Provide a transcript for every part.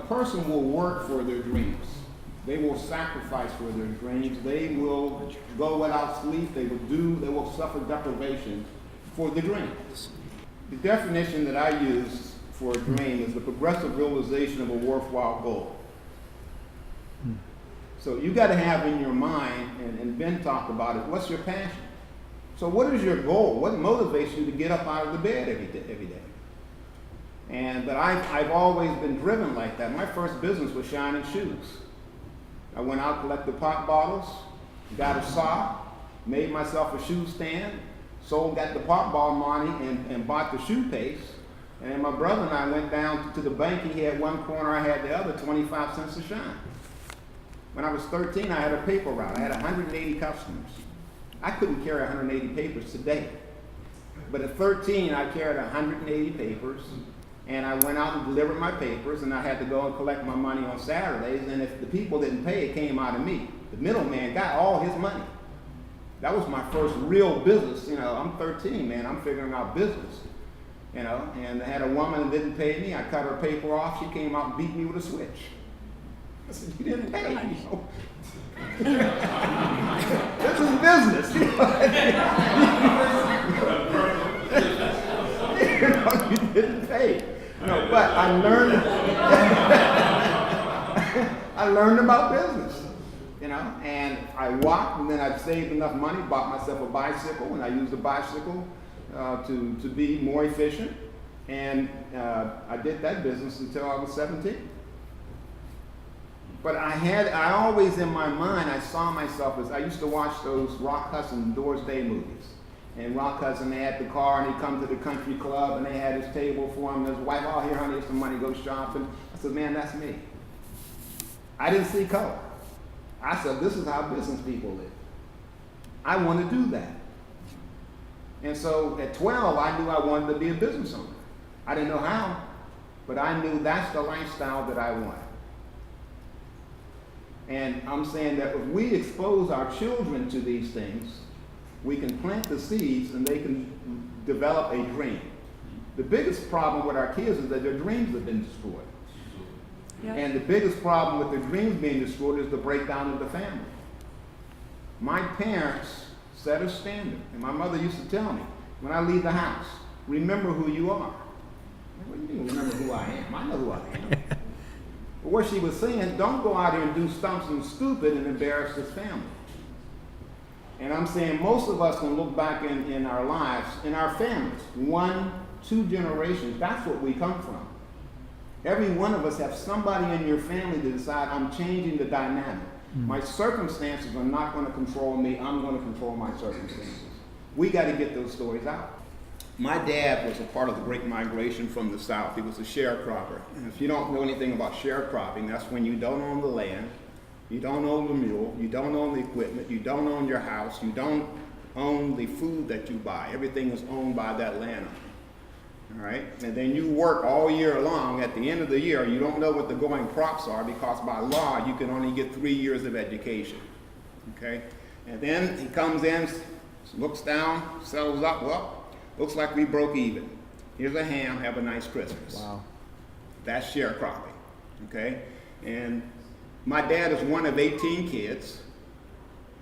person will work for their dreams. They will sacrifice for their dreams. They will go without sleep. They will suffer deprivation for the dreams. The definition that I use for a dream is the progressive realization of a worthwhile goal. So you got to have in your mind, and Ben talked about it, what's your passion? So what is your goal? What motivates you to get up out of the bed every day? But I've always been driven like that. My first business was shining shoes. I went out, collected pop bottles, got a saw, made myself a shoe stand, got the pop ball money and bought the shoe paste. And then my brother and I went down to the bank. He had one corner, I had the other, 25 cents a shine. When I was 13, I had a paper route. I had 180 customers. I couldn't carry 180 papers today. But at 13, I carried 180 papers, and I went out and delivered my papers, and I had to go and collect my money on Saturdays, and if the people didn't pay, it came out of me. The middleman got all his money. That was my first real business. I'm 13, man. I'm figuring out business. And I had a woman that didn't pay me. I cut her paper off. She came out and beat me with a switch. I said, you didn't pay me. This is business. You didn't pay. But I learned about business. And I walked, and then I saved enough money, bought myself a bicycle, and I used the bicycle to be more efficient. And I did that business until I was 17. But I always in my mind, I saw myself as, I used to watch those Rock Hudson Doors Day movies. And Rock Hudson, they had the car, and he'd come to the country club, and they had his table for him, and his wife, oh, here, honey, here's some money, go shopping. I said, man, that's me. I didn't see color. I said, this is how business people live. I want to do that. And so at 12, I knew I wanted to be a business owner. I didn't know how, but I knew that's the lifestyle that I wanted. And I'm saying that if we expose our children to these things, we can plant the seeds and they can develop a dream. The biggest problem with our kids is that their dreams have been destroyed. Yeah. And the biggest problem with their dreams being destroyed is the breakdown of the family. My parents set a standard, and my mother used to tell me, when I leave the house, remember who you are. What do you mean remember who I am? I know who I am. But what she was saying, don't go out here and do something stupid and embarrass this family. And I'm saying most of us can look back in our lives, in our families, 1, 2 generations, that's what we come from. Every one of us have somebody in your family to decide, I'm changing the dynamic. My circumstances are not going to control me, I'm going to control my circumstances. We got to get those stories out. My dad was a part of the Great Migration from the South. He was a sharecropper. And if you don't know anything about sharecropping, that's when you don't own the land, you don't own the mule, you don't own the equipment, you don't own your house, you don't own the food that you buy. Everything is owned by that landowner. All right? And then you work all year long. At the end of the year, you don't know what the going crops are because by law, you can only get 3 years of education. Okay? And then he comes in, looks down, settles up, well, looks like we broke even. Here's a ham, have a nice Christmas. Wow. That's sharecropping, okay? And my dad is one of 18 kids.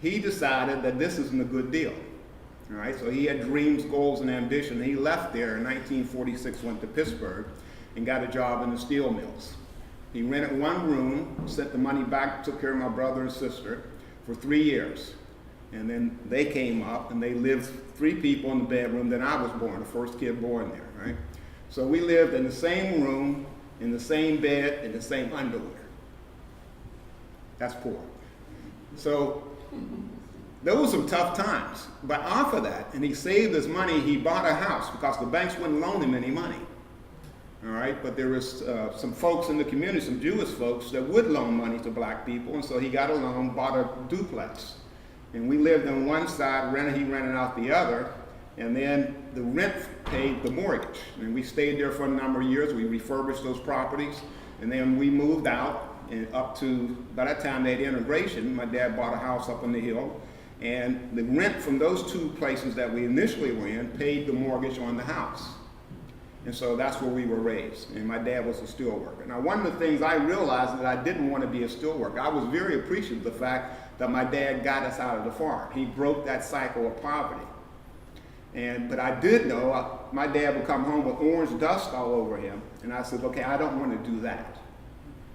He decided that this isn't a good deal, all right? So he had dreams, goals, and ambition. He left there in 1946, went to Pittsburgh, and got a job in the steel mills. He rented one room, sent the money back, took care of my brother and sister for 3 years. And then they came up and they lived 3 people in the bedroom. Then I was born, the first kid born there, right? So we lived in the same room, in the same bed, in the same underwear. That's poor. So there were some tough times. But off of that, and he saved his money, he bought a house because the banks wouldn't loan him any money. All right, but there was some folks in the community, some Jewish folks that would loan money to black people. And so he got a loan, bought a duplex. And we lived on one side, he rented out the other, and then the rent paid the mortgage. And we stayed there for a number of years. We refurbished those properties, and then we moved out, and up to, by that time they had integration, my dad bought a house up on the hill, and the rent from those 2 places that we initially were in paid the mortgage on the house. And so that's where we were raised. And my dad was a steel worker. Now, one of the things I realized that I didn't want to be a steel worker. I was very appreciative of the fact that my dad got us out of the farm. He broke that cycle of poverty. But I did know my dad would come home with orange dust all over him. And I said, okay, I don't want to do that.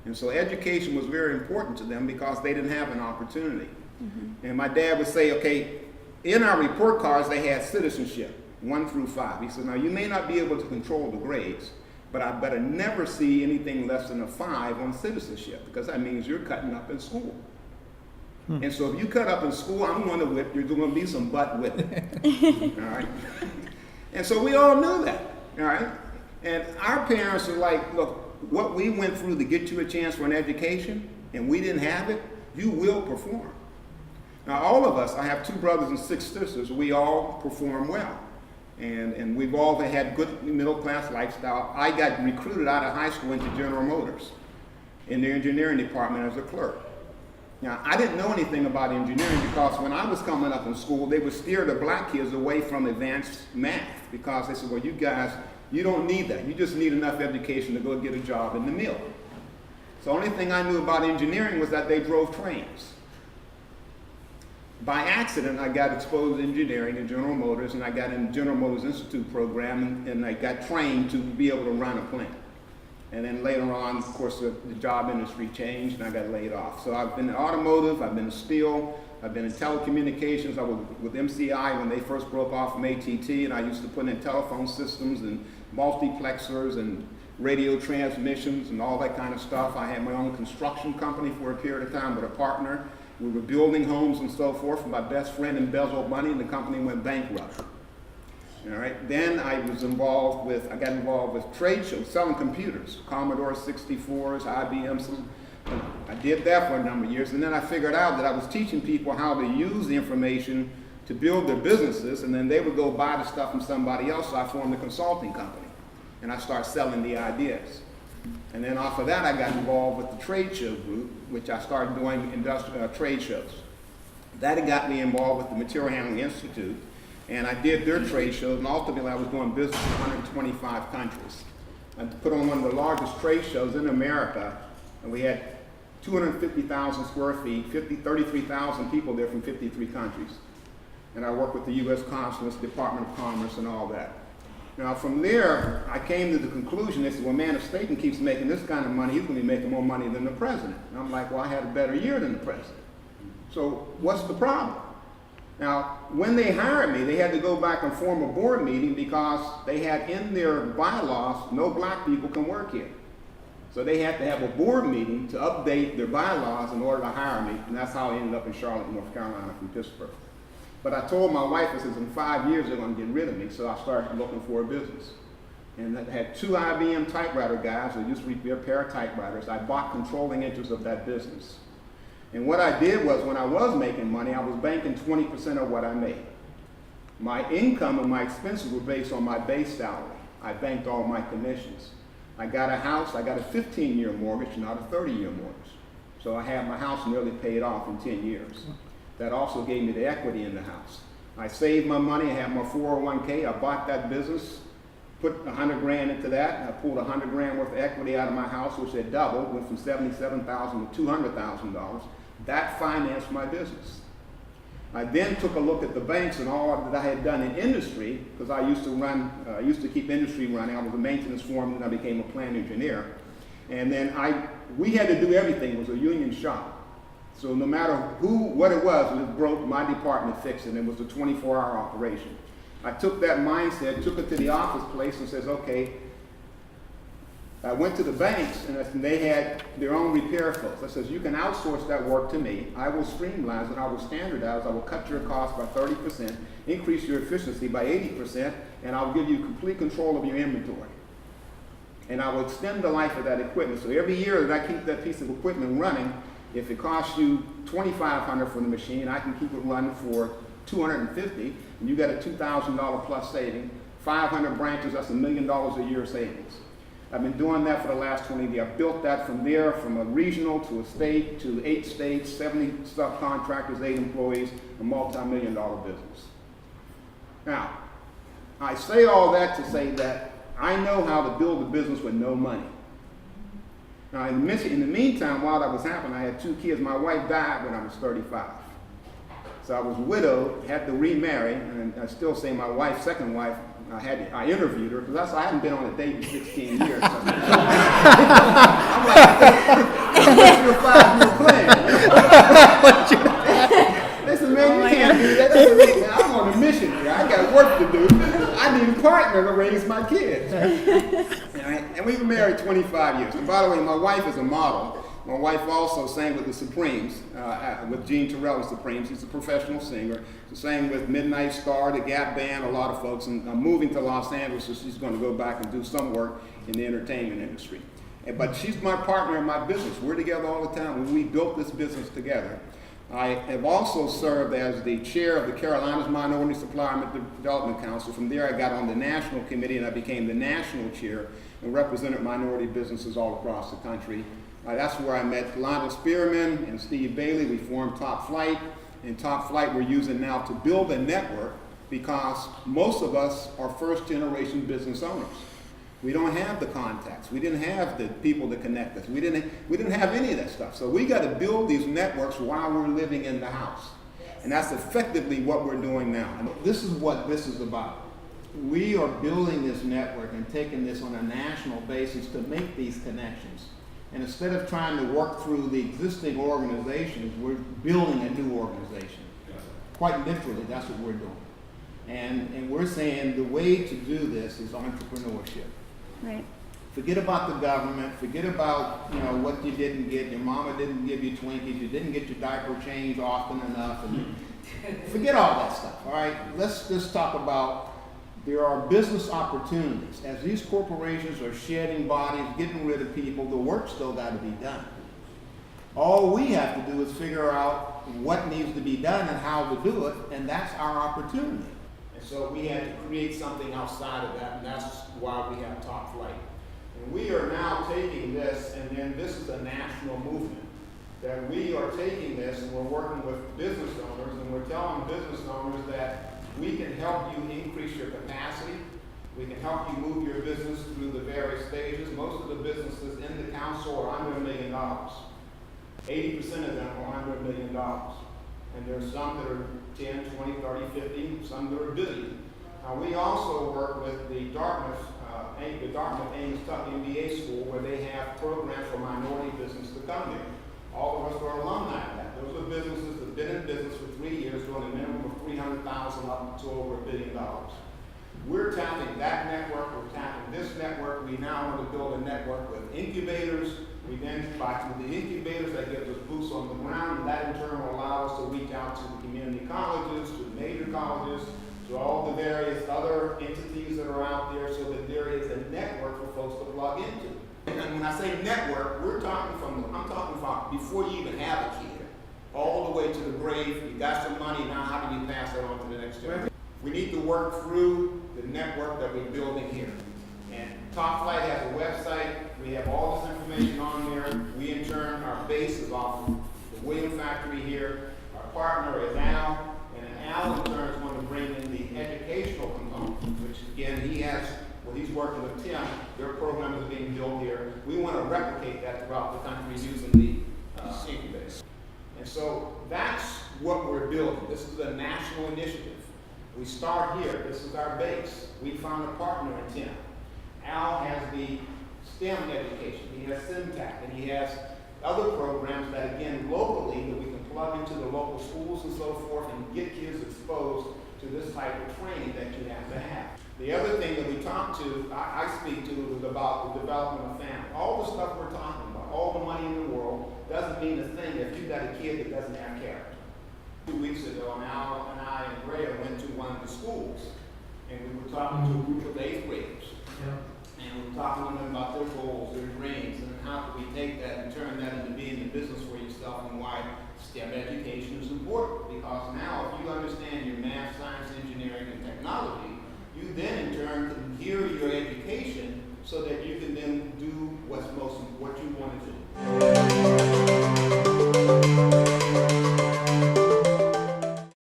And so education was very important to them because they didn't have an opportunity. Mm-hmm. And my dad would say, okay, in our report cards, they had citizenship, 1 through 5. He said, now you may not be able to control the grades, but I better never see anything less than a 5 on citizenship, because that means you're cutting up in school. And so if you cut up in school, I'm going to whip, you're going to be some butt whipping. All right? And so we all knew that. All right? And our parents are like, look, what we went through to get you a chance for an education, and we didn't have it, you will perform. Now, all of us, I have 2 brothers and 6 sisters, we all perform well. And we've all had good middle-class lifestyle. I got recruited out of high school into General Motors in the engineering department as a clerk. Now, I didn't know anything about engineering because when I was coming up in school, they would steer the black kids away from advanced math because they said, well, you guys, you don't need that. You just need enough education to go get a job in the mill. So the only thing I knew about engineering was that they drove trains. By accident, I got exposed to engineering in General Motors, and I got in the General Motors Institute program, and I got trained to be able to run a plant. And then later on, of course, the job industry changed, and I got laid off. So I've been in automotive, I've been in steel, I've been in telecommunications. I was with MCI when they first broke off from ATT, and I used to put in telephone systems and multiplexers and radio transmissions and all that kind of stuff. I had my own construction company for a period of time with a partner. We were building homes and so forth, and my best friend embezzled money, and the company went bankrupt. All right. Then I got involved with trade shows, selling computers, Commodore 64s, IBMs. I did that for a number of years, and then I figured out that I was teaching people how to use the information to build their businesses, and then they would go buy the stuff from somebody else, so I formed a consulting company, and I started selling the ideas. And then off of that, I got involved with the trade show group, which I started doing industrial trade shows. That got me involved with the Material Handling Institute, and I did their trade shows, and ultimately I was doing business in 125 countries. I put on one of the largest trade shows in America, and we had 250,000 square feet, 33,000 people there from 53 countries. And I worked with the U.S. Consulates, Department of Commerce, and all that. Now from there, I came to the conclusion, they said, well, man, if Staton keeps making this kind of money, he's going to be making more money than the president. And I'm like, well, I had a better year than the president. So what's the problem? Now, when they hired me, they had to go back and form a board meeting because they had in their bylaws, no black people can work here. So they had to have a board meeting to update their bylaws in order to hire me, and that's how I ended up in Charlotte, North Carolina from Pittsburgh. But I told my wife, I said, in 5 years they're going to get rid of me, so I started looking for a business. And I had 2 IBM typewriter guys who used to repair typewriters. I bought controlling interest of that business. And what I did was, when I was making money, I was banking 20% of what I made. My income and my expenses were based on my base salary. I banked all my commissions. I got a house, I got a 15-year mortgage, not a 30-year mortgage. So I had my house nearly paid off in 10 years. That also gave me the equity in the house. I saved my money, I had my 401k, I bought that business, put 100 grand into that, and I pulled 100 grand worth of equity out of my house, which had doubled, went from $77,000 to $200,000. That financed my business. I then took a look at the banks and all that I had done in industry, because I used to keep industry running. I was a maintenance foreman, and I became a plant engineer. And then we had to do everything. It was a union shop. So no matter what it was, if it broke, my department fixed it. It was a 24-hour operation. I took that mindset, took it to the office place and says, okay, I went to the banks and they had their own repair folks. I says, you can outsource that work to me. I will streamline it, I will standardize, I will cut your cost by 30%, increase your efficiency by 80%, and I'll give you complete control of your inventory. And I will extend the life of that equipment. So every year that I keep that piece of equipment running, if it costs you $2,500 for the machine, I can keep it running for $250, and you got a $2,000 plus saving. 500 branches, that's $1 million a year savings. I've been doing that for the last 20 years. I've built that from there, from a regional to a state to 8 states, 70 subcontractors, 8 employees, a multi-million-dollar business. Now, I say all that to say that I know how to build a business with no money. Now, in the meantime, while that was happening, I had 2 kids. My wife died when I was 35. So I was widowed, had to remarry, and I still say my wife's second wife, I interviewed her, because I hadn't been on a date in 16 years. I'm like, what's your 5-year plan? They said, man, you can't do that. I'm on a mission here. I got work to do. I need a partner to raise my kids. And we were married 25 years. And by the way, my wife is a model. My wife also sang with the Supremes, with Jean Terrell and Supremes. She's a professional singer. She sang with Midnight Star, the Gap Band, a lot of folks. And I'm moving to Los Angeles, so she's going to go back and do some work in the entertainment industry. But she's my partner in my business. We're together all the time. When we built this business together, I have also served as the chair of the Carolinas Minority Supplier Development Council. From there, I got on the national committee, and I became the national chair and represented minority businesses all across the country. That's where I met Lionel Spearman and Steve Bailey. We formed Top Flight, and Top Flight we're using now to build a network, because most of us are first-generation business owners. We don't have the contacts. We didn't have the people to connect us. We didn't have any of that stuff. So we got to build these networks while we're living in the house. And that's effectively what we're doing now. And this is what this is about. We are building this network and taking this on a national basis to make these connections. And instead of trying to work through the existing organizations, we're building a new organization. Quite literally, that's what we're doing. And we're saying the way to do this is entrepreneurship. Right. Forget about the government. Forget about what you didn't get. Your mama didn't give you Twinkies. You didn't get your diaper changed often enough. And forget all that stuff. All right. Let's just talk about there are business opportunities. As these corporations are shedding bodies, getting rid of people, the work's still got to be done. All we have to do is figure out what needs to be done and how to do it, and that's our opportunity. And so we had to create something outside of that, and that's why we have Top Flight. And we are now taking this, and then this is a national movement, that we are taking this and we're working with business owners, and we're telling business owners that we can help you increase your capacity. We can help you move your business through the various stages. Most of the businesses in the council are under $1 million. 80% of them are under $1 million. And there's some that are 10, 20, 30, 50, some that are billion. Now, we also work with the Dartmouth Ames Tuck MBA School, where they have programs for minority business to come there. All of us are alumni of that. Those are businesses that have been in business for 3 years, doing a minimum of $300,000 up to over $1 billion. We're tapping that network. We're tapping this network. We now want to build a network with incubators. We then, by the incubators, that gives us boots on the ground, and that in turn will allow us to reach out to the community colleges, to the major colleges, to all the various other entities that are out there, so that there is a network for folks to plug into. And when I say network, I'm talking from before you even have a kid, all the way to the grave. You got some money, now how do you pass that on to the next generation? We need to work through the network that we're building here. And Top Flight has a website. We have all this information on there. We in turn, our base is off the William factory here. Our partner is Al, and Al in turn is going to bring in the educational component, which again, he's working with Tim. Their program is being built here. We want to replicate that throughout the country using the incubators. And so that's what we're building. This is a national initiative. We start here. This is our base. We found a partner in Tim. Al has the STEM education. He has SimTech, and he has other programs that, again, locally, that we can plug into the local schools and so forth and get kids exposed to this type of training that you have to have. The other thing that we I speak to is about the development of family. All the stuff we're talking about, all the money in the world, doesn't mean a thing if you've got a kid that doesn't have character. 2 weeks ago, Al and I and Brea went to one of the schools, and we were talking to a group of 8th graders. Yeah. And we were talking to them about their goals, their dreams, and how can we take that and turn that into being in business for yourself, and why STEM education is important. Because now, if you understand your math, science, engineering, and technology, you then in turn can gear your education so that